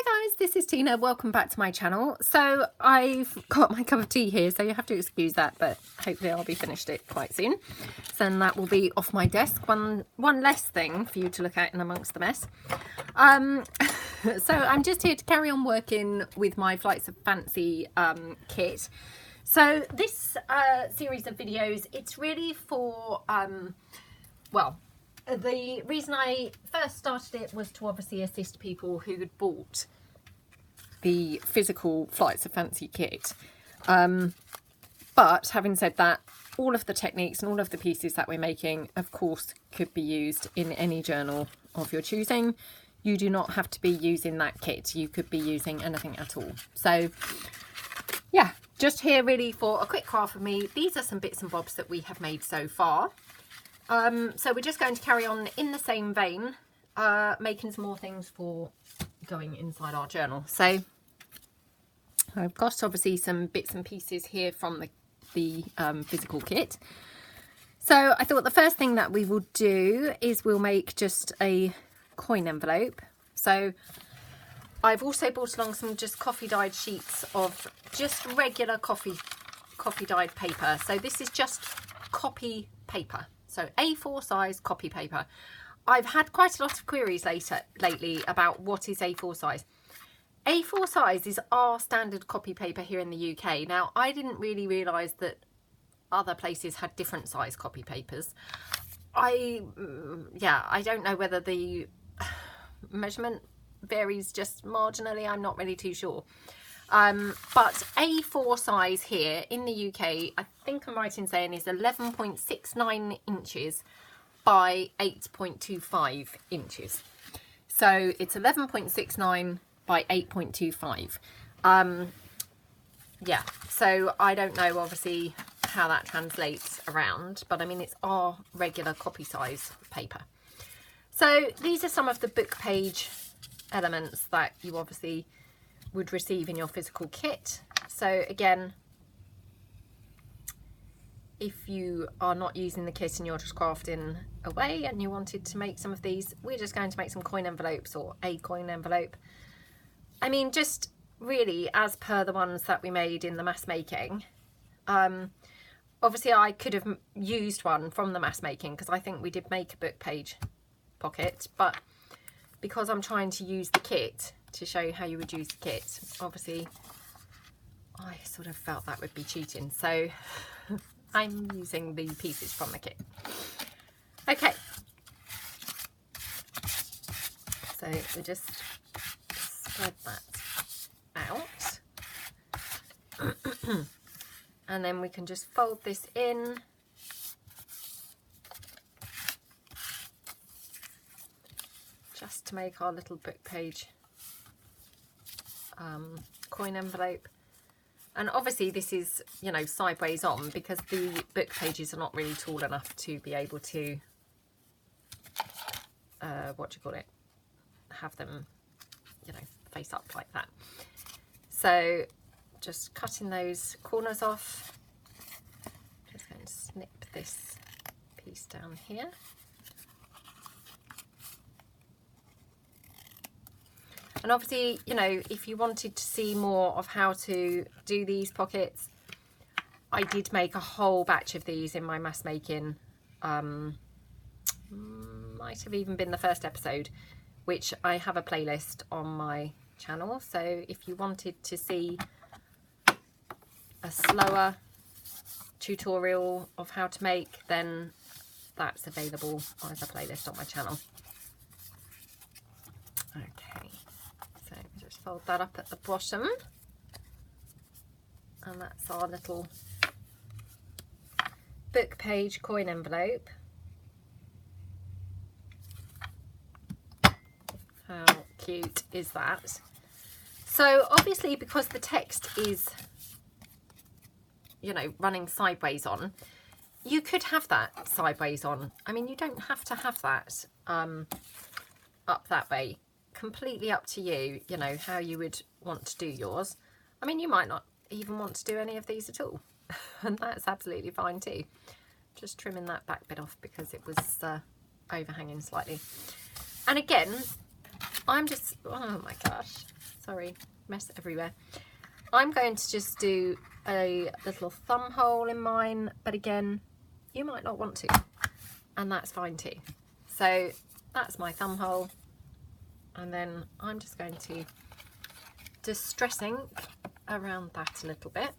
Hi guys, this is Tina. Welcome back to my channel. So I've got my cup of tea here, so you have to excuse that, but hopefully I'll be finished it quite soon. So then that will be off my desk. One less thing for you to look at in amongst the mess. So I'm just here to carry on working with my Flights of Fancy kit. So this series of videos, it's really for, well, the reason I first started it was to obviously assist people who had bought the physical Flights of Fancy kit. But having said that, all of the techniques and all of the pieces that we're making, of course, could be used in any journal of your choosing. You do not have to be using that kit. You could be using anything at all. So yeah, just here really for a quick craft of me. These are some bits and bobs that we have made so far. So we're just going to carry on in the same vein, making some more things for going inside our journal. So I've got obviously some bits and pieces here from the physical kit. So I thought the first thing that we will do is we'll make just a coin envelope. So I've also brought along some just coffee dyed sheets of just regular coffee dyed paper. So this is just copy paper. So A4 size copy paper. I've had quite a lot of queries lately about what is A4 size. A4 size is our standard copy paper here in the UK. Now, I didn't really realise that other places had different size copy papers. I don't know whether the measurement varies just marginally. I'm not really too sure. But A4 size here in the UK, I think I'm right in saying, is 11.69 inches by 8.25 inches. So it's 11.69 by 8.25. Yeah, so I don't know obviously how that translates around, but I mean it's our regular copy size paper. So these are some of the book page elements that you obviously would receive in your physical kit. So again, if you are not using the kit and you're just crafting away and you wanted to make some of these, we're just going to make some coin envelopes or a coin envelope. I mean, just really as per the ones that we made in the mass making. Obviously I could have used one from the mass making because I think we did make a book page pocket, but because I'm trying to use the kit to show you how you would use the kit, obviously I sort of felt that would be cheating, so I'm using the pieces from the kit. Okay, so we just spread that out and then we can just fold this in. Just to make our little book page coin envelope. And obviously this is, you know, sideways on because the book pages are not really tall enough to be able to have them, you know, face up like that. So just cutting those corners off. Just going to snip this piece down here. And obviously, you know, if you wanted to see more of how to do these pockets, I did make a whole batch of these in my mass making. Might have even been the first episode, which I have a playlist on my channel. So if you wanted to see a slower tutorial of how to make, then that's available as a playlist on my channel. Okay. So just fold that up at the bottom, and that's our little book page coin envelope. How cute is that? So obviously because the text is, you know, running sideways on, you could have that sideways on. I mean, you don't have to have that up that way. Completely up to you, you know, how you would want to do yours. I mean, you might not even want to do any of these at all, and that's absolutely fine too. Just trimming that back bit off because it was overhanging slightly. And again, I'm just, oh my gosh, sorry, mess everywhere. I'm going to just do a little thumb hole in mine, but again, you might not want to, and that's fine too. So that's my thumb hole, and then I'm just going to distress ink around that a little bit.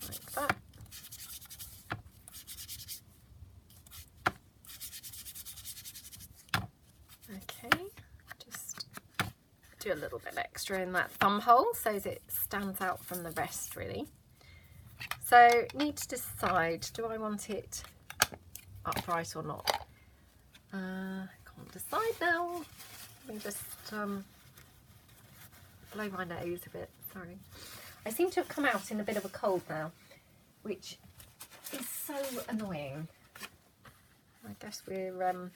Like that. Okay, just do a little bit extra in that thumb hole so that it stands out from the rest really. So need to decide, do I want it upright or not? Can't decide now. Let me just blow my nose a bit, sorry. I seem to have come out in a bit of a cold now, which is so annoying. I guess we're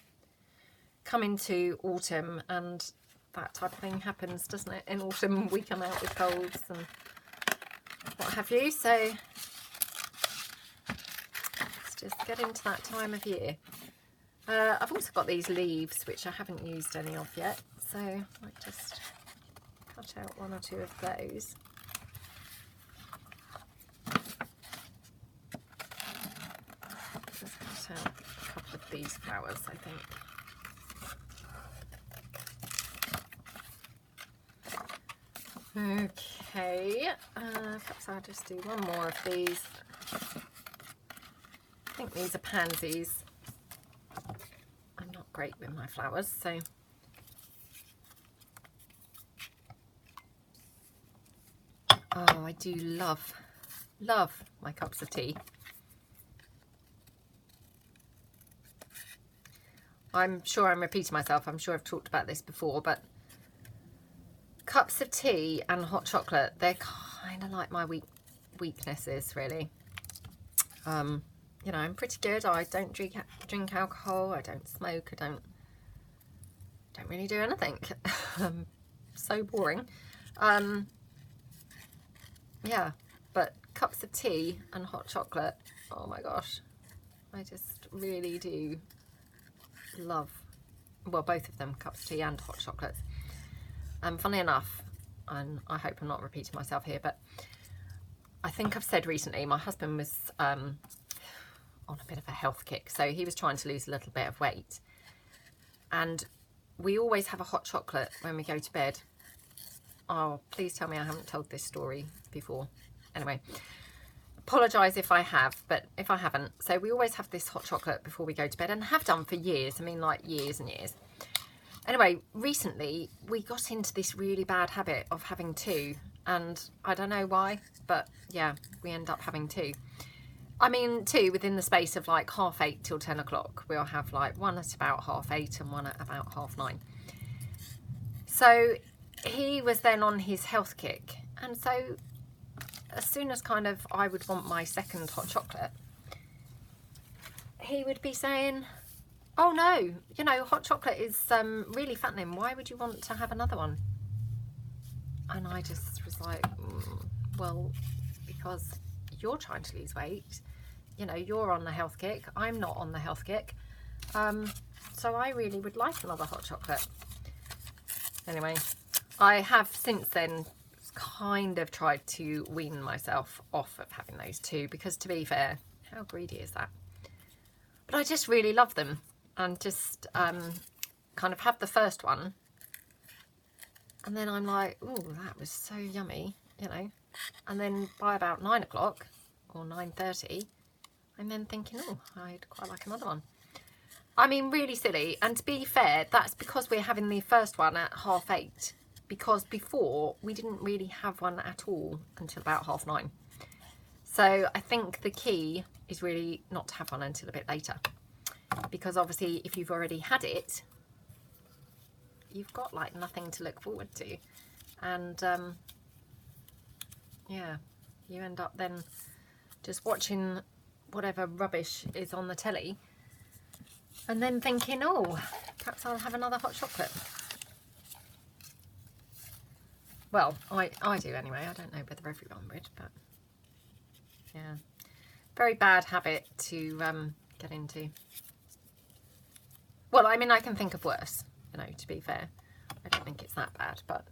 coming to autumn and that type of thing happens, doesn't it? In autumn we come out with colds and what have you, so let's just get into that time of year. I've also got these leaves which I haven't used any of yet, so I might just cut out one or two of those. Just cut out a couple of these flowers, I think. Okay, perhaps I'll just do one more of these. I think these are pansies. I'm not great with my flowers, so oh, I do love my cups of tea. I'm sure I'm repeating myself. I'm sure I've talked about this before, but cups of tea and hot chocolate, they're kind of like my weaknesses really. You know, I'm pretty good. I don't drink alcohol, I don't smoke, I don't really do anything. So boring. Yeah, but cups of tea and hot chocolate, oh my gosh, I just really do love, well, both of them, cups of tea and hot chocolates. Funnily enough, and I hope I'm not repeating myself here, but I think I've said recently my husband was on a bit of a health kick, so he was trying to lose a little bit of weight, and we always have a hot chocolate when we go to bed. Oh, please tell me I haven't told this story before. Anyway, apologise if I have, but if I haven't, so we always have this hot chocolate before we go to bed, and have done for years. I mean, like years and years. Anyway, recently we got into this really bad habit of having two, and I don't know why, but yeah, we end up having two. I mean, two within the space of like 8:30 till 10 o'clock. We'll have like one at about 8:30 and one at about 9:30. So he was then on his health kick, and so as soon as kind of I would want my second hot chocolate, he would be saying, oh no, you know, hot chocolate is really fattening, why would you want to have another one? And I just was like, well, because you're trying to lose weight, you know, you're on the health kick, I'm not on the health kick, so I really would like another hot chocolate. Anyway, I have since then kind of tried to wean myself off of having those two, because to be fair, how greedy is that? But I just really love them, and just kind of have the first one, and then I'm like, oh, that was so yummy, you know, and then by about 9 o'clock or 9:30, I'm then thinking, oh, I'd quite like another one. I mean, really silly. And to be fair, that's because we're having the first one at 8:30, because before we didn't really have one at all until about 9:30. So I think the key is really not to have one until a bit later, because obviously if you've already had it, you've got like nothing to look forward to, and yeah, you end up then just watching whatever rubbish is on the telly, and then thinking, oh, perhaps I'll have another hot chocolate. Well, I do anyway. I don't know whether everyone would, but yeah, very bad habit to get into. Well, I mean, I can think of worse, you know, to be fair. I don't think it's that bad, but...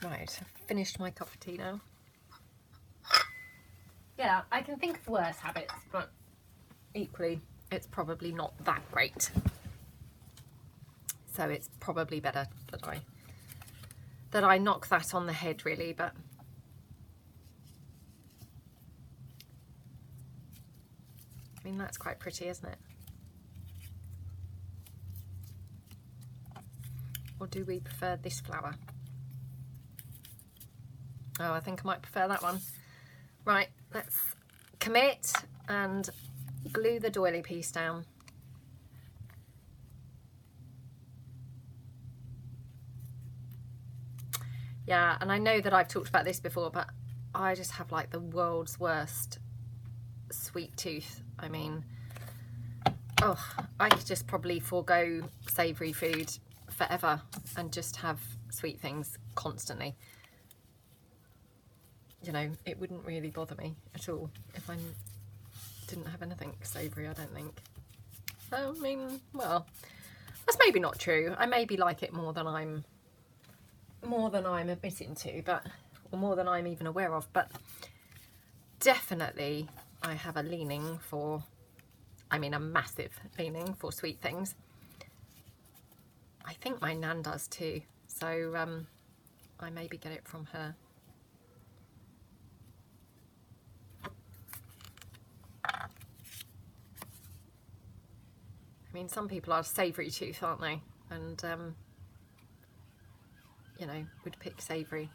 Right, I've finished my cup of tea now. Yeah, I can think of worse habits, but equally, it's probably not that great. So it's probably better that I knock that on the head, really, but... I mean, that's quite pretty, isn't it? Or do we prefer this flower? Oh, I think I might prefer that one. Right, let's commit and glue the doily piece down. Yeah, and I know that I've talked about this before, but I just have like the world's worst sweet tooth. I mean, oh, I could just probably forego savoury food forever and just have sweet things constantly. You know, it wouldn't really bother me at all if I didn't have anything savoury, I don't think. I mean, well, that's maybe not true. I maybe like it more than I'm admitting to, but, or more than I'm even aware of, but definitely I have a leaning for, I mean a massive leaning for sweet things. I think my nan does too, so I maybe get it from her. I mean, some people are savoury tooth, aren't they? And you know, would pick savoury.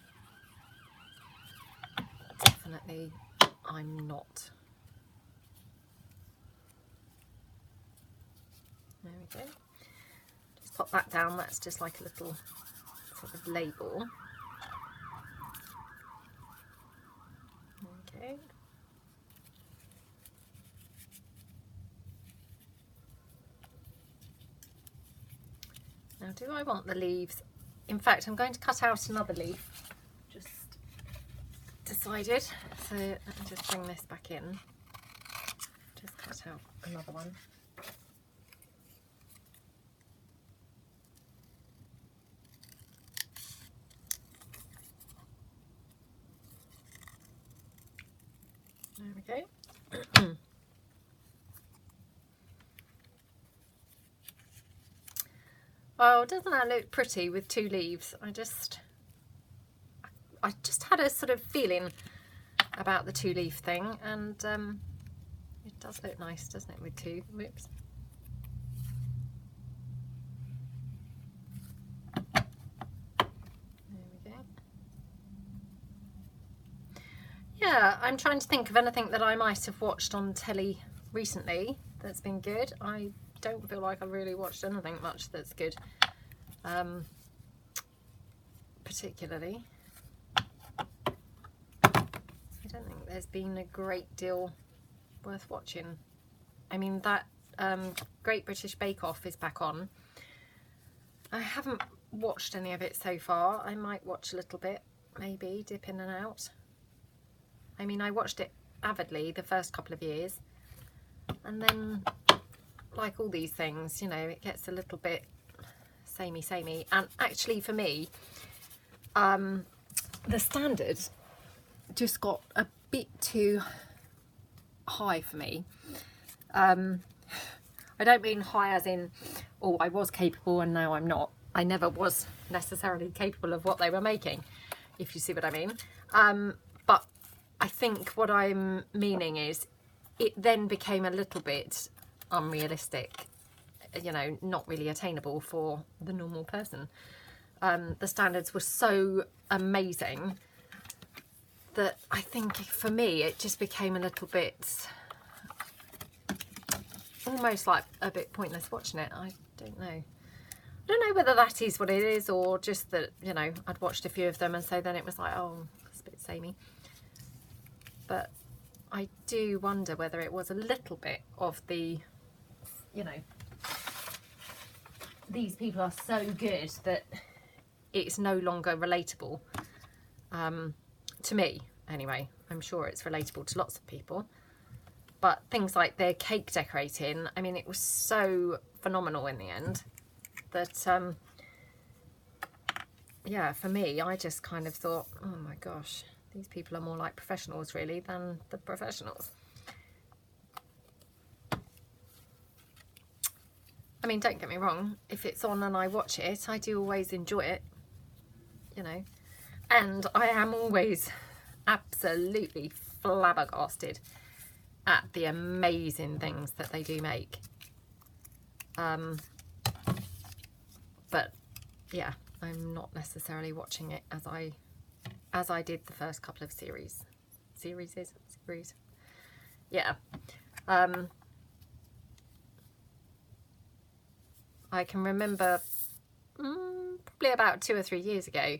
Definitely I'm not. There we go. Just pop that down. That's just like a little sort of label. Okay. Now, do I want the leaves? In fact, I'm going to cut out another leaf. Just decided. So let me just bring this back in. Just cut out another one. There we go. Oh, doesn't that look pretty with two leaves? I just had a sort of feeling about the two leaf thing, and it does look nice, doesn't it, with two? Whoops. There we go. Yeah, I'm trying to think of anything that I might have watched on telly recently that's been good. I don't feel like I've really watched anything much that's good, particularly. I don't think there's been a great deal worth watching. I mean, that Great British Bake Off is back on. I haven't watched any of it so far. I might watch a little bit, maybe dip in and out. I mean, I watched it avidly the first couple of years, and then, like all these things, you know, it gets a little bit samey. And actually for me, the standard just got a bit too high for me. I don't mean high as in, oh, I was capable and now I'm not. I never was necessarily capable of what they were making, if you see what I mean. But I think what I'm meaning is it then became a little bit unrealistic, you know, not really attainable for the normal person. The standards were so amazing that I think for me it just became a little bit, almost like a bit pointless watching it. I don't know. I don't know whether that is what it is, or just that, you know, I'd watched a few of them and so then it was like, oh, it's a bit samey. But I do wonder whether it was a little bit of the, you know, these people are so good that it's no longer relatable to me anyway. I'm sure it's relatable to lots of people. But things like their cake decorating, I mean, it was so phenomenal in the end that, yeah, for me, I just kind of thought, oh my gosh, these people are more like professionals really than the professionals. I mean, don't get me wrong, if it's on and I watch it, I do always enjoy it, you know, and I am always absolutely flabbergasted at the amazing things that they do make. But yeah, I'm not necessarily watching it as I did the first couple of series. Yeah. I can remember probably about 2 or 3 years ago,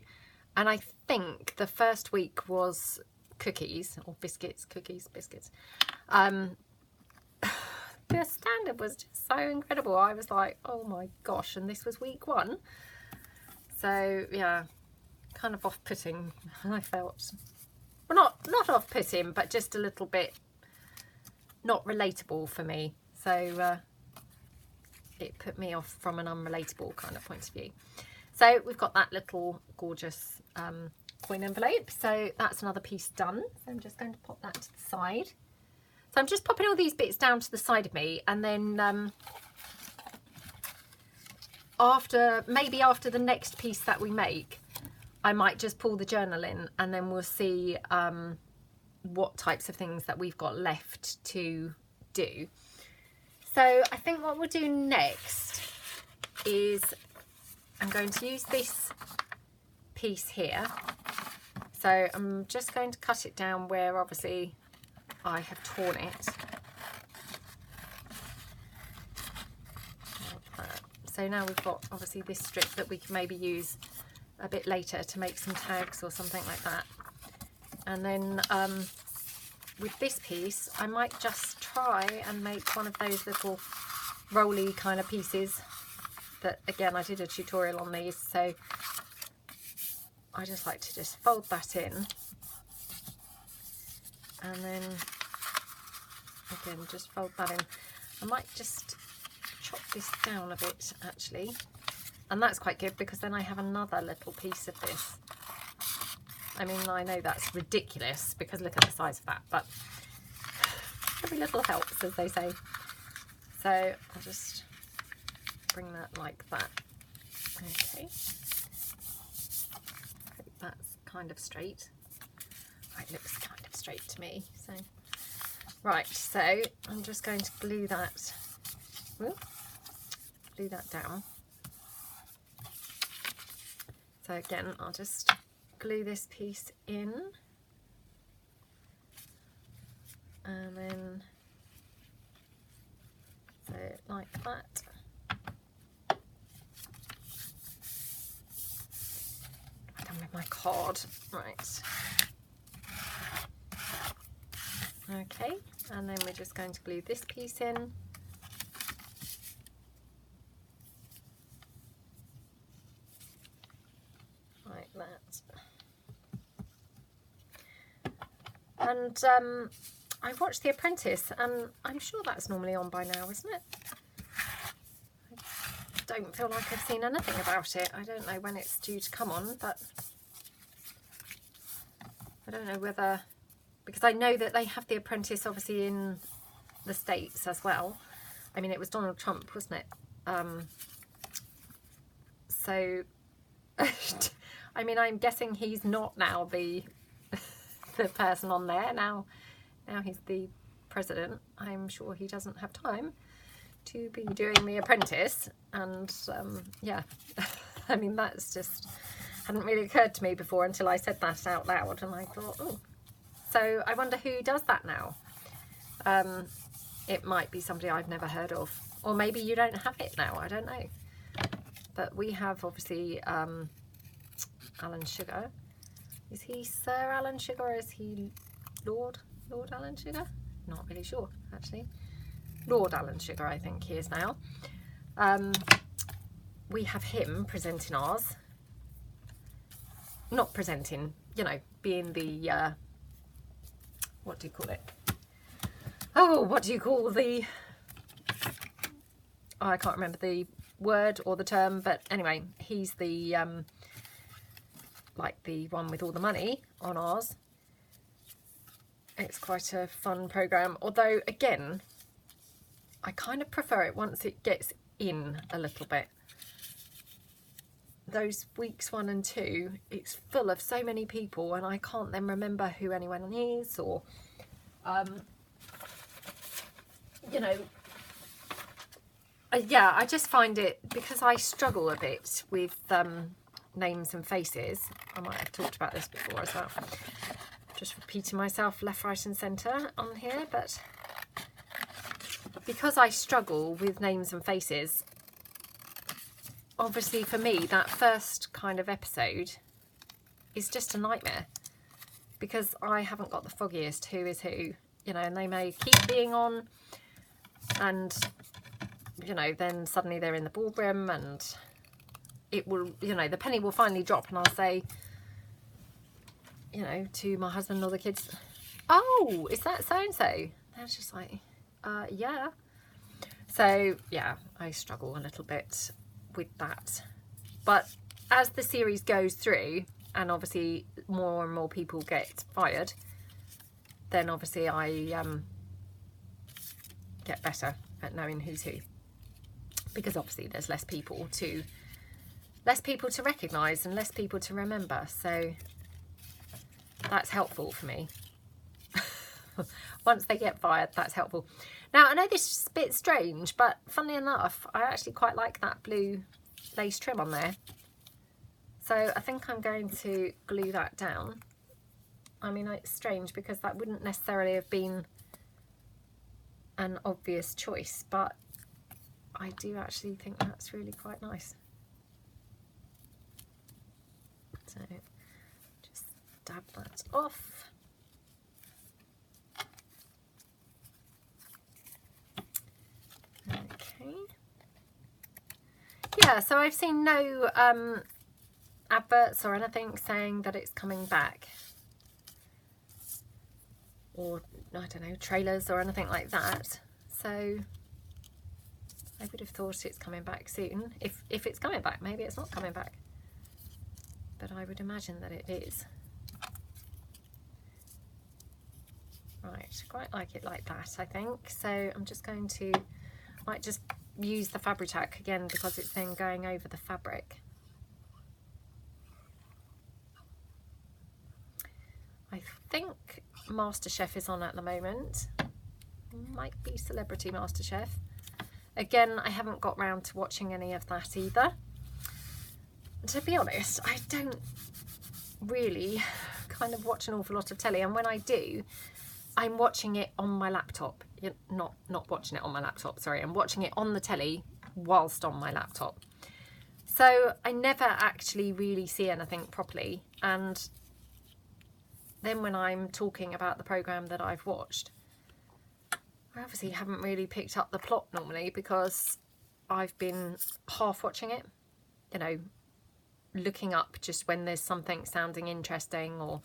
and I think the first week was cookies or biscuits. The standard was just so incredible. I was like, oh my gosh, and this was week 1. So yeah, kind of off-putting, I felt. Well, not off-putting, but just a little bit not relatable for me. So it put me off from an unrelatable kind of point of view. So we've got that little gorgeous coin envelope. So that's another piece done. So I'm just going to pop that to the side. So I'm just popping all these bits down to the side of me, and then maybe after the next piece that we make, I might just pull the journal in, and then we'll see what types of things that we've got left to do. So I think what we'll do next is I'm going to use this piece here. So I'm just going to cut it down where obviously I have torn it. Like that. So now we've got obviously this strip that we can maybe use a bit later to make some tags or something like that. And then with this piece, I might just try and make one of those little rolly kind of pieces that, again, I did a tutorial on these, so I just like to just fold that in, and then again just fold that in. I might just chop this down a bit actually, and that's quite good because then I have another little piece of this. I mean, I know that's ridiculous because look at the size of that, but every little helps, as they say. So I'll just bring that like that. Okay. Hope that's kind of straight. It looks kind of straight to me. So right, so I'm just going to glue that. Glue that down. So again, I'll just glue this piece in, and then so like that. I'm done with my card, right? Okay, and then we're just going to glue this piece in. Like that. And I watched The Apprentice, and I'm sure that's normally on by now, isn't it? I don't feel like I've seen anything about it. I don't know when it's due to come on, but I don't know whether, because I know that they have The Apprentice obviously in the States as well. I mean, it was Donald Trump, wasn't it? So, I mean, I'm guessing he's not now the person on there. Now he's the president. I'm sure he doesn't have time to be doing The Apprentice. And yeah, I mean, that's just hadn't really occurred to me before until I said that out loud, and I thought, oh, so I wonder who does that now. It might be somebody I've never heard of, or maybe you don't have it now, I don't know. But we have obviously Alan Sugar. Is he Sir Alan Sugar, or is he Lord Alan Sugar? Not really sure actually. Lord Alan Sugar, I think he is now. We have him presenting ours. Not presenting, you know, being the what do you call it? Oh, what do you call the... Oh, I can't remember the word or the term, but anyway, he's the like the one with all the money on ours. It's quite a fun program, although again, I kind of prefer it once it gets in a little bit. Those weeks 1 and 2, it's full of so many people, and I can't then remember who anyone is, or you know, yeah, I just find it, because I struggle a bit with names and faces. I might have talked about this before as well. Just repeating myself left, right and centre on here, but because I struggle with names and faces, obviously for me that first kind of episode is just a nightmare, because I haven't got the foggiest who is who, you know, and they may keep being on, and you know, then suddenly they're in the boardroom, and it will, you know, the penny will finally drop, and I'll say, you know, to my husband or the kids, oh, is that so-and-so? They're just like, yeah. So yeah, I struggle a little bit with that. But as the series goes through, and obviously more and more people get fired, then obviously I get better at knowing who's who, because obviously there's less people to recognise and less people to remember, so that's helpful for me. Once they get fired, that's helpful. Now, I know this is a bit strange, but funnily enough, I actually quite like that blue lace trim on there. So I think I'm going to glue that down. I mean, it's strange because that wouldn't necessarily have been an obvious choice, but I do actually think that's really quite nice. So just dab that off. Okay. Yeah, so I've seen no adverts or anything saying that it's coming back, or I don't know, trailers or anything like that. So I would have thought it's coming back soon. If it's coming back, maybe it's not coming back, but I would imagine that it is. Right, quite like it like that, I think. So I'm just going to, might just use the Fabri-Tac again, because it's then going over the fabric. I think MasterChef is on at the moment. Might be Celebrity MasterChef. Again, I haven't got round to watching any of that either. To be honest, I don't really kind of watch an awful lot of telly, and when I do, I'm watching it on my laptop. Not watching it on my laptop, sorry. I'm watching it on the telly whilst on my laptop. So I never actually really see anything properly. And then when I'm talking about the programme that I've watched, I obviously haven't really picked up the plot normally, because I've been half watching it, you know, looking up just when there's something sounding interesting, or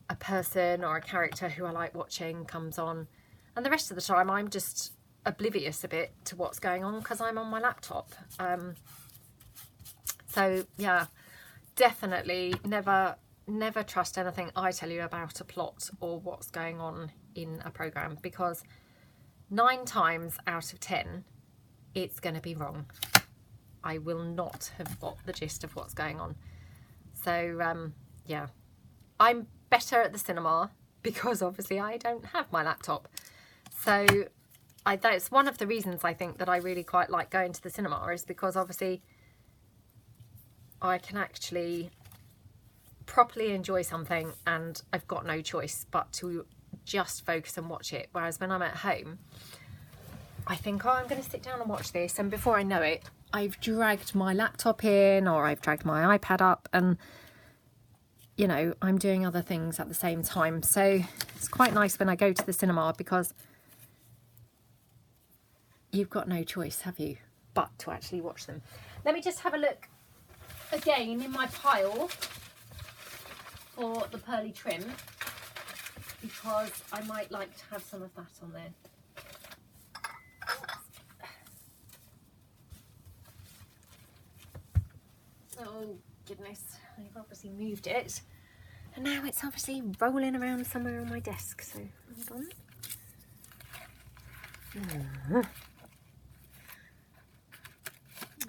a person or a character who I like watching comes on, and the rest of the time I'm just oblivious a bit to what's going on because I'm on my laptop. So yeah, definitely never trust anything I tell you about a plot or what's going on in a programme, because 9 times out of 10 it's going to be wrong. I will not have got the gist of what's going on. So yeah, I'm better at the cinema because obviously I don't have my laptop. So that's one of the reasons I think that I really quite like going to the cinema, is because obviously I can actually properly enjoy something and I've got no choice but to just focus and watch it. Whereas when I'm at home, I think, oh, I'm going to sit down and watch this, and before I know it, I've dragged my laptop in, or I've dragged my iPad up, and you know, I'm doing other things at the same time. So it's quite nice when I go to the cinema, because you've got no choice, have you, but to actually watch them. Let me just have a look again in my pile for the pearly trim, because I might like to have some of that on there. Oh goodness, I've obviously moved it and now it's obviously rolling around somewhere on my desk, so hold on.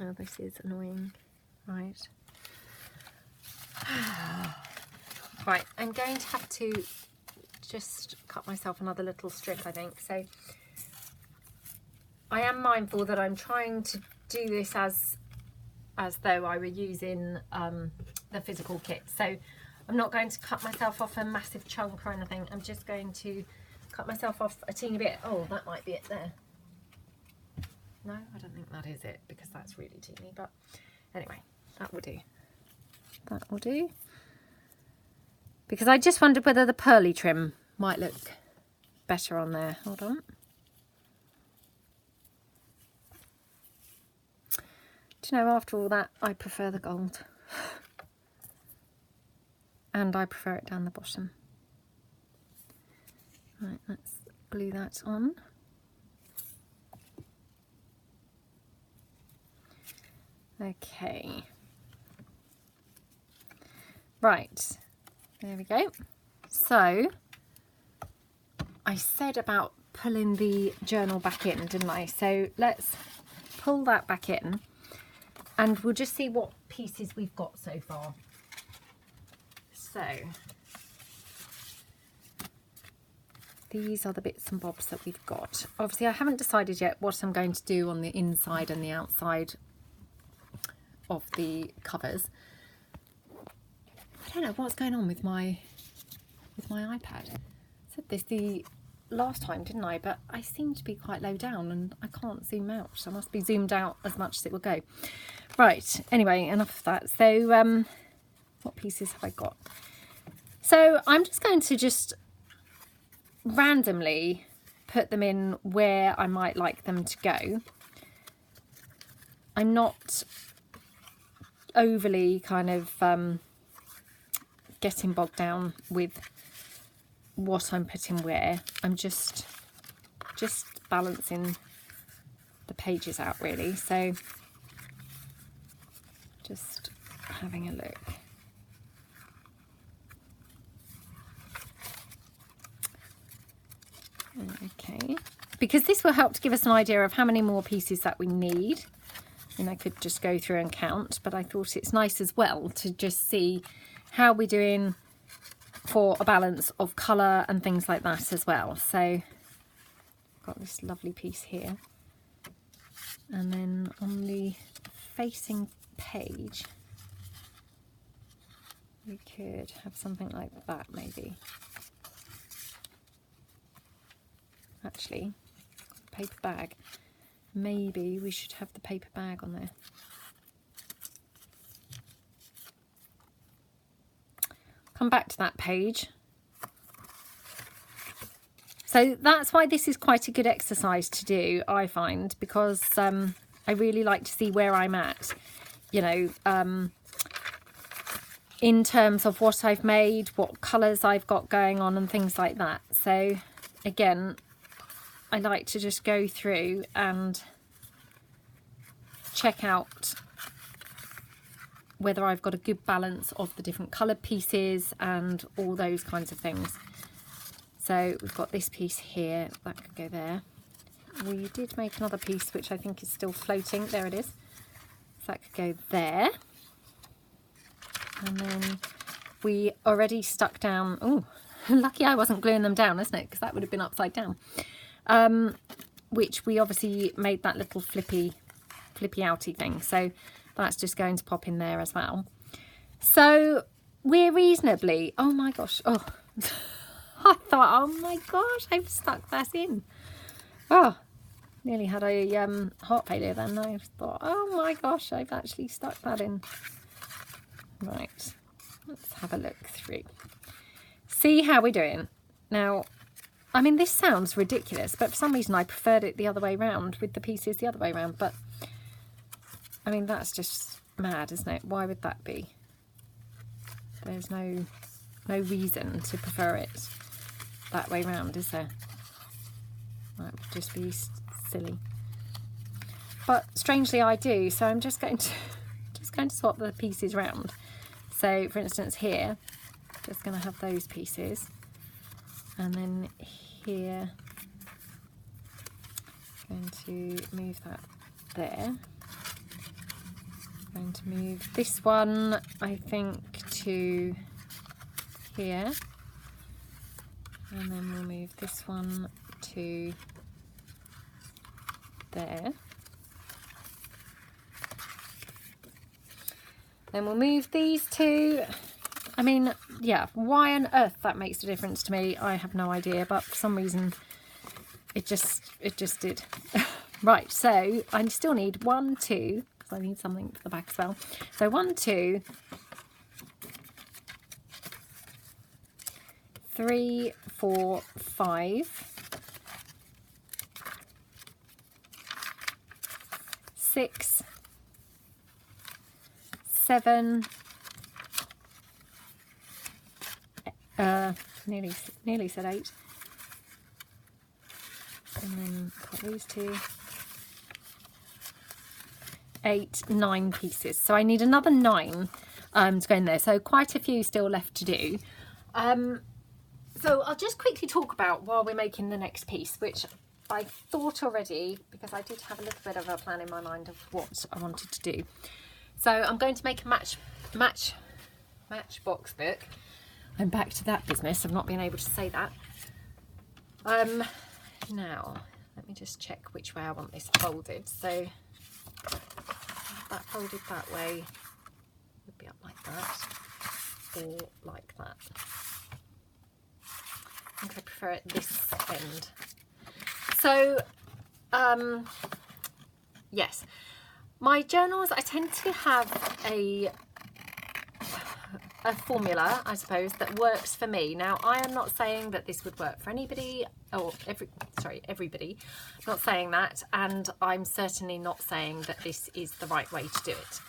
Oh, this is annoying. Right. Right, I'm going to have to just cut myself another little strip, I think. So I am mindful that I'm trying to do this as though I were using the physical kit. So I'm not going to cut myself off a massive chunk or anything. I'm just going to cut myself off a teeny bit. Oh, that might be it there. No, I don't think that is it, because that's really teeny, but anyway, that will do. That will do. Because I just wondered whether the pearly trim might look better on there. Hold on. Do you know, after all that, I prefer the gold. And I prefer it down the bottom. Right, let's glue that on. Okay. Right, there we go. So, I said about pulling the journal back in, didn't I? So let's pull that back in and we'll just see what pieces we've got so far. So, these are the bits and bobs that we've got. Obviously, I haven't decided yet what I'm going to do on the inside and the outside of the covers. I don't know what's going on with my iPad. I said this the last time, didn't I? But I seem to be quite low down and I can't zoom out. So I must be zoomed out as much as it will go. Right, anyway, enough of that. So what pieces have I got? So I'm just going to just randomly put them in where I might like them to go. I'm not overly kind of getting bogged down with what I'm putting where. I'm just balancing the pages out, really. So just having a look. Okay, because this will help to give us an idea of how many more pieces that we need. And I could just go through and count, but I thought it's nice as well to just see how we're doing for a balance of colour and things like that as well. So I've got this lovely piece here, and then on the facing page we could have something like that maybe. Actually, paper bag. Maybe we should have the paper bag on there. Come back to that page. So that's why this is quite a good exercise to do, I find, because I really like to see where I'm at, you know, in terms of what I've made, what colours I've got going on and things like that. So again, I like to just go through and check out whether I've got a good balance of the different coloured pieces and all those kinds of things. So we've got this piece here, that could go there. We did make another piece which I think is still floating, there it is. So that could go there. And then we already stuck down, oh, lucky I wasn't gluing them down, isn't it? Because that would have been upside down. Which we obviously made that little flippy outy thing, so that's just going to pop in there as well. So we're reasonably, oh my gosh, oh I thought, oh my gosh, I've stuck that in. Oh, nearly had a heart failure then. I thought, oh my gosh, I've actually stuck that in. Right, let's have a look through, see how we're doing now. I mean, this sounds ridiculous, but for some reason I preferred it the other way round, with the pieces the other way round. But I mean, that's just mad, isn't it? Why would that be? There's no reason to prefer it that way round, is there? That would just be silly. But strangely I do, so I'm just going to swap the pieces round. So for instance here, just going to have those pieces, and then here going to move that there. Going to move this one, I think, to here, and then we'll move this one to there. Then we'll move these two. I mean, yeah, why on earth that makes a difference to me, I have no idea, but for some reason it just did. Right, so I still need 1, 2, because I need something for the back as well. So 1, 2, 3, 4, 5, 6, 7, nearly said 8, and then got these two, 8, 9 pieces. So I need another 9 to go in there, so quite a few still left to do. So I'll just quickly talk about while we're making the next piece, which I thought already, because I did have a little bit of a plan in my mind of what I wanted to do. So I'm going to make a matchbox book. I'm back to that business. I've not been able to say that. Now, let me just check which way I want this folded. So that folded that way would be up like that, or like that. I think I prefer it this end. So, yes, my journals, I tend to have a formula, I suppose, that works for me. Now, I am not saying that this would work for anybody, or everybody. I'm not saying that, and I'm certainly not saying that this is the right way to do it.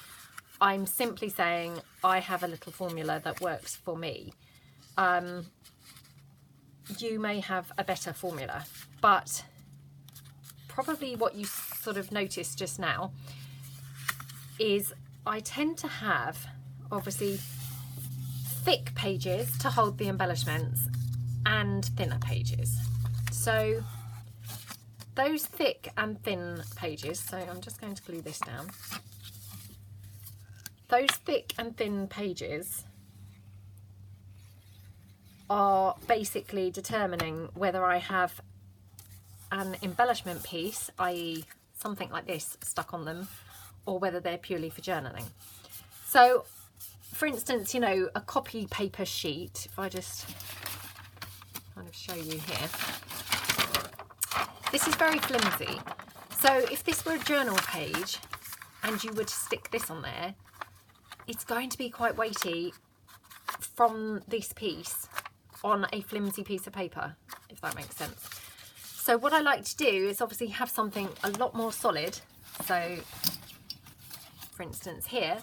I'm simply saying I have a little formula that works for me. You may have a better formula, but probably what you sort of noticed just now is I tend to have, obviously, thick pages to hold the embellishments and thinner pages. So those thick and thin pages, so I'm just going to glue this down. Those thick and thin pages are basically determining whether I have an embellishment piece, i.e. something like this stuck on them, or whether they're purely for journaling. So for instance, you know, a copy paper sheet, if I just kind of show you here, this is very flimsy. So if this were a journal page and you were to stick this on there, it's going to be quite weighty from this piece on a flimsy piece of paper, if that makes sense. So what I like to do is obviously have something a lot more solid. So for instance here,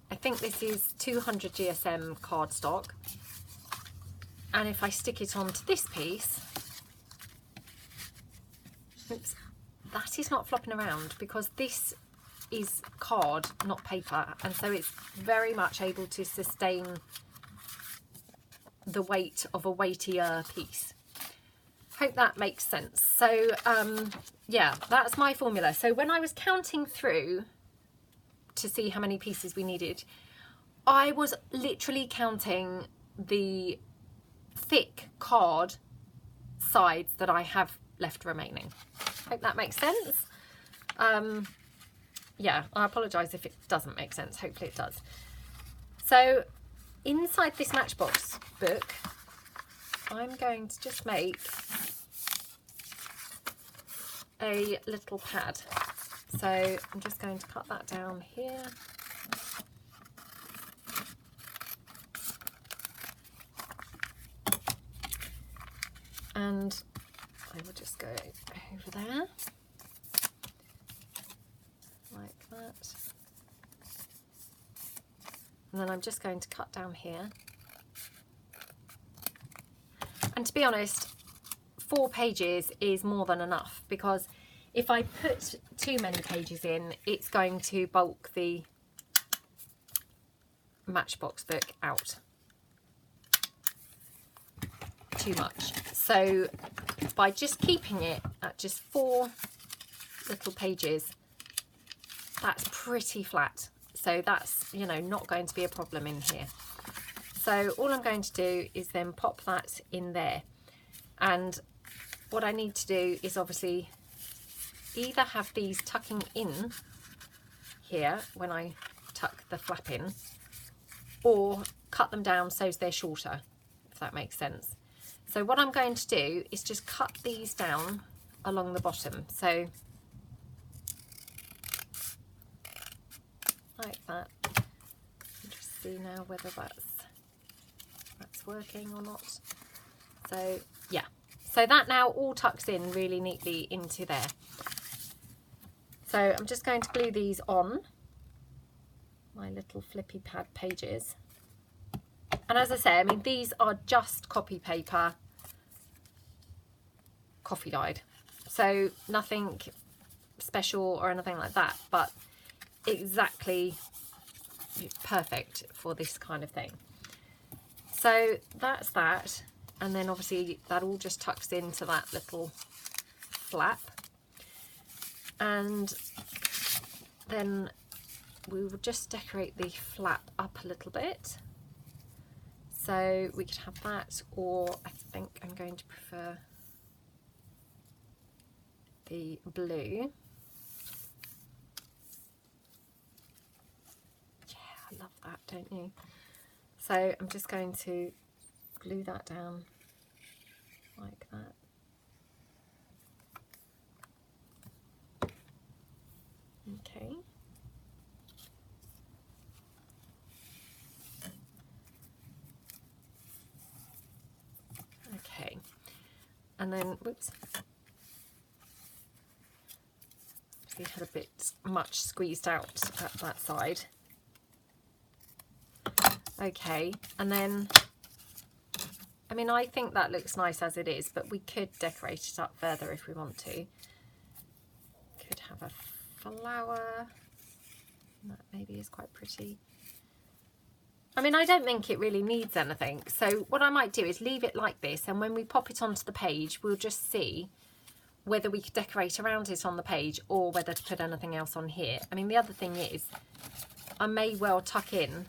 I think this is 200 GSM cardstock, and if I stick it onto this piece, oops, that is not flopping around because this is card, not paper, and so it's very much able to sustain the weight of a weightier piece. Hope that makes sense. So yeah, that's my formula. So when I was counting through to see how many pieces we needed, I was literally counting the thick card sides that I have left remaining. Hope that makes sense. Yeah, I apologise if it doesn't make sense. Hopefully it does. So inside this matchbox book, I'm going to just make a little pad. So I'm just going to cut that down here. And I will just go over there, like that. And then I'm just going to cut down here. And to be honest, 4 pages is more than enough, because if I put too many pages in, it's going to bulk the Matchbox book out too much. So by just keeping it at just 4 little pages, that's pretty flat. So that's, you know, not going to be a problem in here. So all I'm going to do is then pop that in there. And what I need to do is obviously either have these tucking in here when I tuck the flap in, or cut them down so they're shorter, if that makes sense. So what I'm going to do is just cut these down along the bottom. So like that. I'll just see now whether that's working or not. So yeah, so that now all tucks in really neatly into there. So I'm just going to glue these on my little flippy pad pages. And as I say, I mean, these are just copy paper, coffee dyed. So nothing special or anything like that, but exactly perfect for this kind of thing. So that's that. And then obviously that all just tucks into that little flap. And then we will just decorate the flap up a little bit. So we could have that, or I think I'm going to prefer the blue. Yeah, I love that, don't you? So I'm just going to glue that down like that. Okay. Okay. And then, whoops. We had a bit much squeezed out at that side. Okay, and then, I mean, I think that looks nice as it is, but we could decorate it up further if we want to. Could have a flower. That maybe is quite pretty. I mean, I don't think it really needs anything. So what I might do is leave it like this, and when we pop it onto the page, we'll just see whether we could decorate around it on the page or whether to put anything else on here. I mean, the other thing is I may well tuck in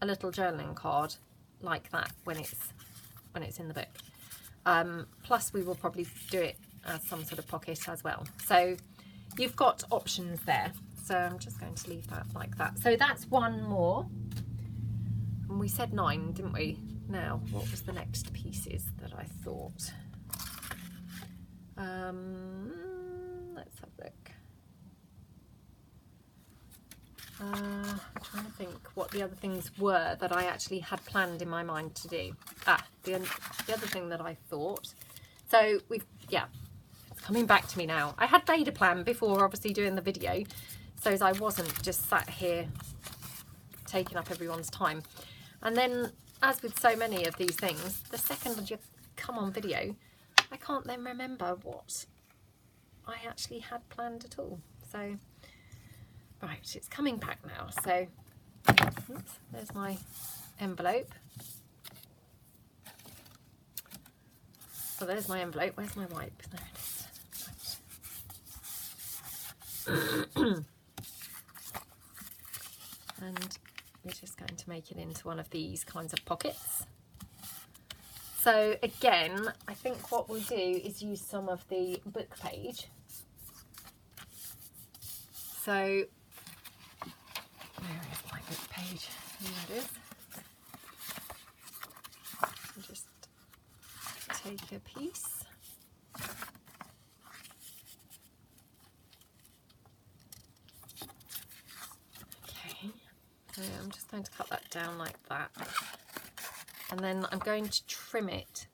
a little journaling card like that when it's in the book. Plus we will probably do it as some sort of pocket as well. So you've got options there. So I'm just going to leave that like that. So that's one more. And we said 9, didn't we? Now, what was the next pieces that I thought? Let's have a look. I'm trying to think what the other things were that I actually had planned in my mind to do. The other thing that I thought. So yeah, it's coming back to me now. I had made a plan before obviously doing the video, so as I wasn't just sat here taking up everyone's time. And then, as with so many of these things, the second you come on video, I can't then remember what I actually had planned at all. So, right, it's coming back now. So, oops, there's my envelope. Oh, there's my envelope. Where's my wipe? There it is. Right. And we're just going to make it into one of these kinds of pockets. So again, I think what we'll do is use some of the book page. So, where is my book page? Here it is. I'll just take a piece. Okay, so I'm just going to cut that down like that. And then I'm going to trim it,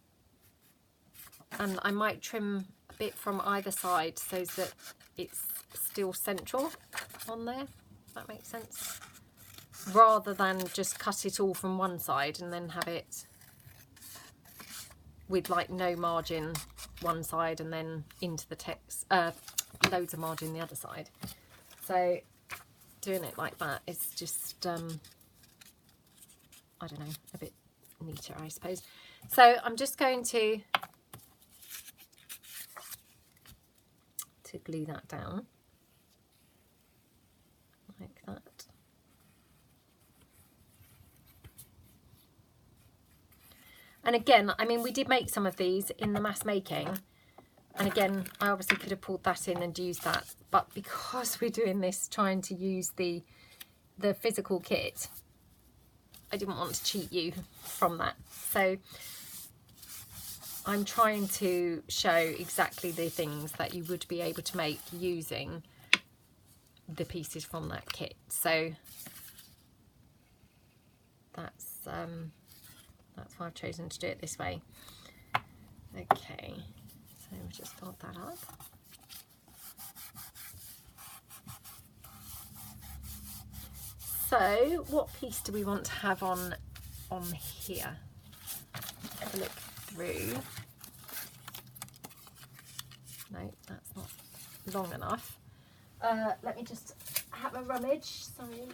and I might trim a bit from either side so that it's still central on there, if that makes sense, rather than just cut it all from one side and then have it with like no margin one side and then into the text, loads of margin the other side. So doing it like that is just, I don't know, a bit neater, I suppose. So I'm just going to glue that down like that. And again, I mean, we did make some of these in the mass making, and again, I obviously could have pulled that in and used that, but because we're doing this trying to use the physical kit, I didn't want to cheat you from that. So I'm trying to show exactly the things that you would be able to make using the pieces from that kit. So that's why I've chosen to do it this way. Okay, so we'll just fold that up. So what piece do we want to have on here? Have a look through. No, that's not long enough. Let me just have a rummage. Sorry.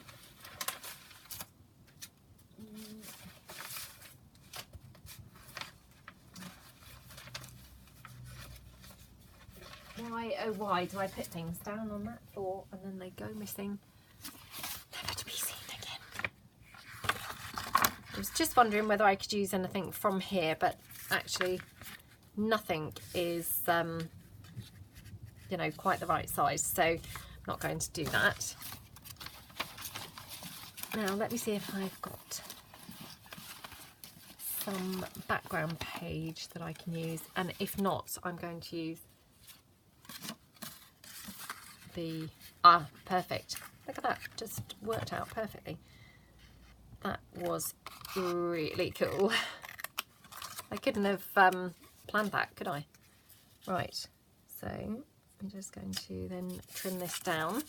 Why, oh why do I put things down on that floor and then they go missing, never to be seen again? I was just wondering whether I could use anything from here, but actually nothing is you know, quite the right size, so I'm not going to do that. Now let me see if I've got some background page that I can use, and if not, I'm going to use the perfect, look at that, just worked out perfectly. That was really cool. I couldn't have planned that, could I? Right, so I'm just going to then trim this down.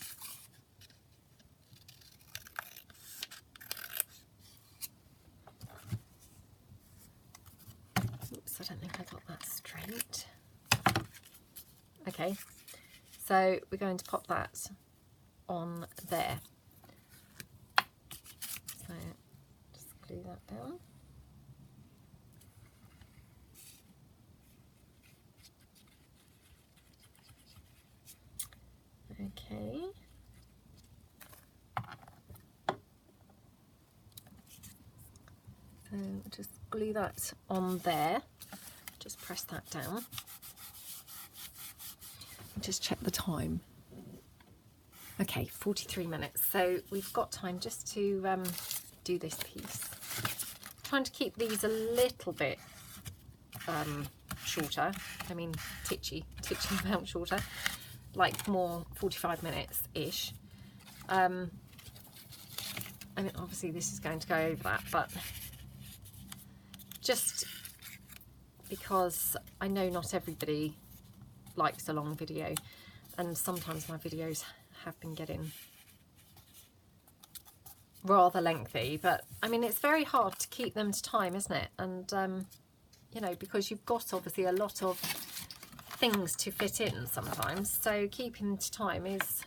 Oops, I don't think I got that straight. Okay, so we're going to pop that on there. So just glue that down. Okay. So just glue that on there. Just press that down. Just check the time. Okay, 43 minutes. So we've got time just to do this piece. Trying to keep these a little bit shorter. I mean, titchy amount shorter. Like more 45 minutes ish. I mean, obviously this is going to go over that, but just because I know not everybody likes a long video, and sometimes my videos have been getting rather lengthy, but I mean, it's very hard to keep them to time, isn't it? And you know, because you've got obviously a lot of things to fit in sometimes, so keeping to time is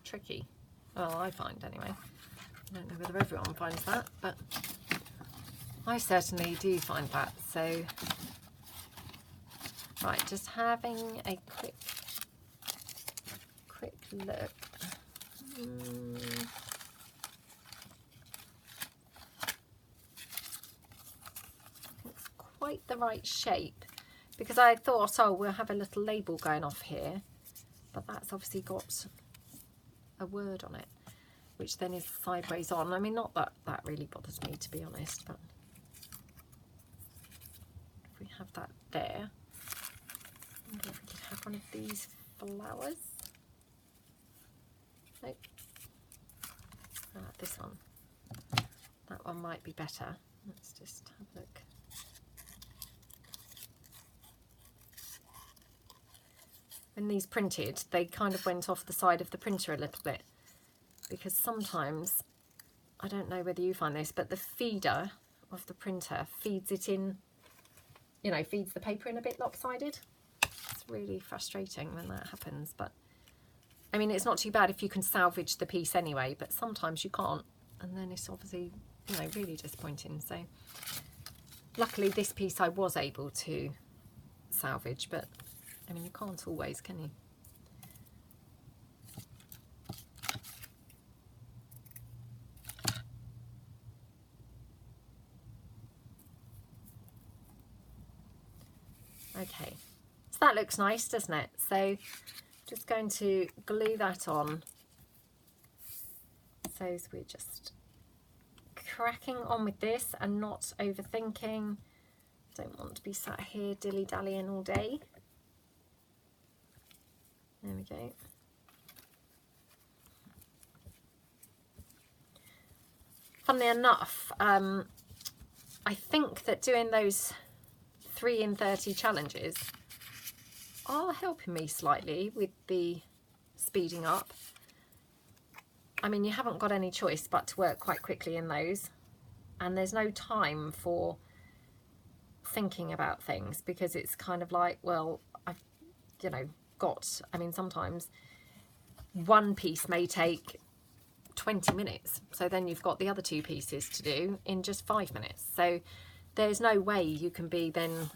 tricky. Well, I find anyway. I don't know whether everyone finds that, but I certainly do find that. So right, just having a quick look. It's quite the right shape, because I thought, oh, we'll have a little label going off here, but that's obviously got a word on it, which then is sideways on. I mean, not that that really bothers me, to be honest, but if we have that there, I wonder if we could have one of these flowers. Nope. This one. That one might be better. Let's just have a look. When these printed, they kind of went off the side of the printer a little bit, because sometimes, I don't know whether you find this, but the feeder of the printer feeds it in you know, feeds the paper in a bit lopsided. It's really frustrating when that happens, but I mean, it's not too bad if you can salvage the piece anyway, but sometimes you can't, and then it's obviously, you know, really disappointing. So luckily this piece I was able to salvage, but I mean, you can't always, can you? Okay, so that looks nice, doesn't it? So just going to glue that on. So we're just cracking on with this and not overthinking. Don't want to be sat here dilly-dallying all day. There we go. Funnily enough, I think that doing those 3 in 30 challenges are helping me slightly with the speeding up. I mean, you haven't got any choice but to work quite quickly in those, and there's no time for thinking about things, because it's kind of like, well, I've, you know, got, I mean, sometimes one piece may take 20 minutes, so then you've got the other 2 pieces to do in just 5 minutes. So there's no way you can be then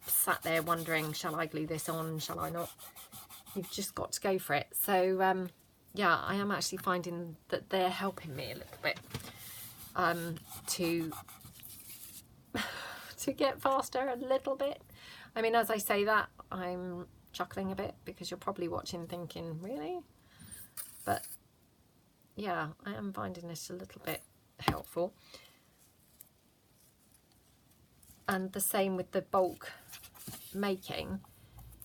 sat there wondering, shall I glue this on, shall I not? You've just got to go for it. So yeah, I am actually finding that they're helping me a little bit to get faster a little bit. I mean, as I say that, I'm chuckling a bit because you're probably watching thinking, really? But yeah, I am finding this a little bit helpful. And the same with the bulk making.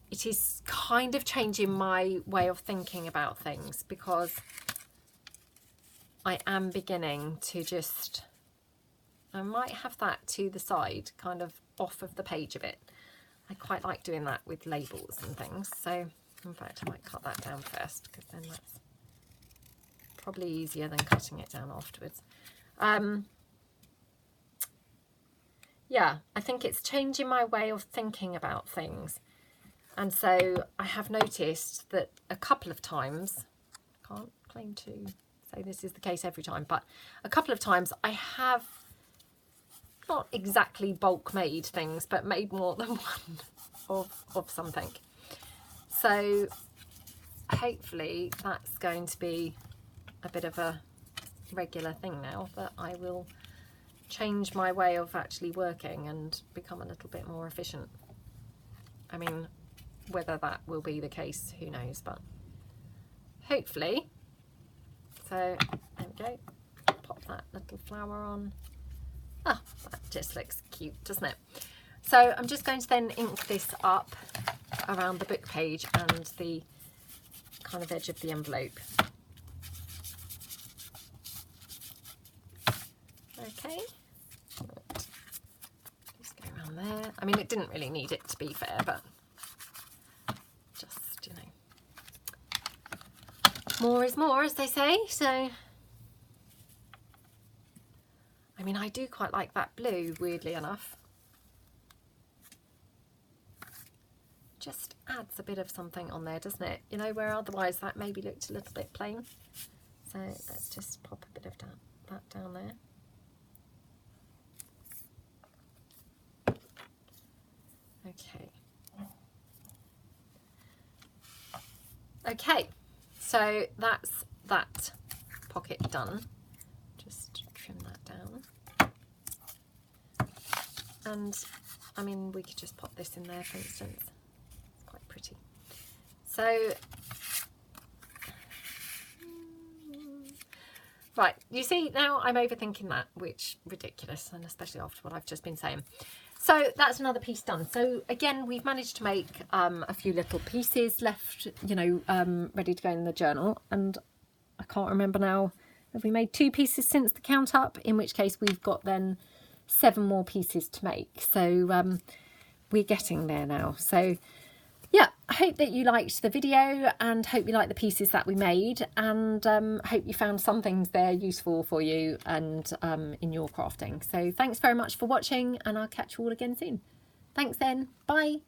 It is kind of changing my way of thinking about things, because I am beginning to just, I might have that to the side, kind of off of the page a bit. I quite like doing that with labels and things. So in fact, I might cut that down first, because then that's probably easier than cutting it down afterwards. Yeah, I think it's changing my way of thinking about things. And so I have noticed that a couple of times, I can't claim to say this is the case every time, but a couple of times I have not exactly bulk made things, but made more than one of something. So hopefully that's going to be a bit of a regular thing now, that I will change my way of actually working and become a little bit more efficient. I mean, whether that will be the case, who knows, but hopefully. So there we go, pop that little flower on. Ah, that just looks cute, doesn't it? So I'm just going to then ink this up around the book page and the kind of edge of the envelope. Okay, just go around there. I mean, it didn't really need it, to be fair, but just, you know, more is more, as they say. So I mean, I do quite like that blue, weirdly enough. Just adds a bit of something on there, doesn't it? You know, where otherwise that maybe looked a little bit plain. So let's just pop a bit of that down there. Okay. Okay, so that's that pocket done. Just trim that down. And I mean, we could just pop this in there, for instance. It's quite pretty. So right, you see, now I'm overthinking that, which ridiculous, and especially after what I've just been saying. So that's another piece done. So again, we've managed to make a few little pieces left, you know, ready to go in the journal. And I can't remember now, have we made 2 pieces since the count up? In which case we've got then 7 more pieces to make. So we're getting there now. So yeah, I hope that you liked the video and hope you liked the pieces that we made, and hope you found some things there useful for you and in your crafting. So thanks very much for watching, and I'll catch you all again soon. Thanks then, bye.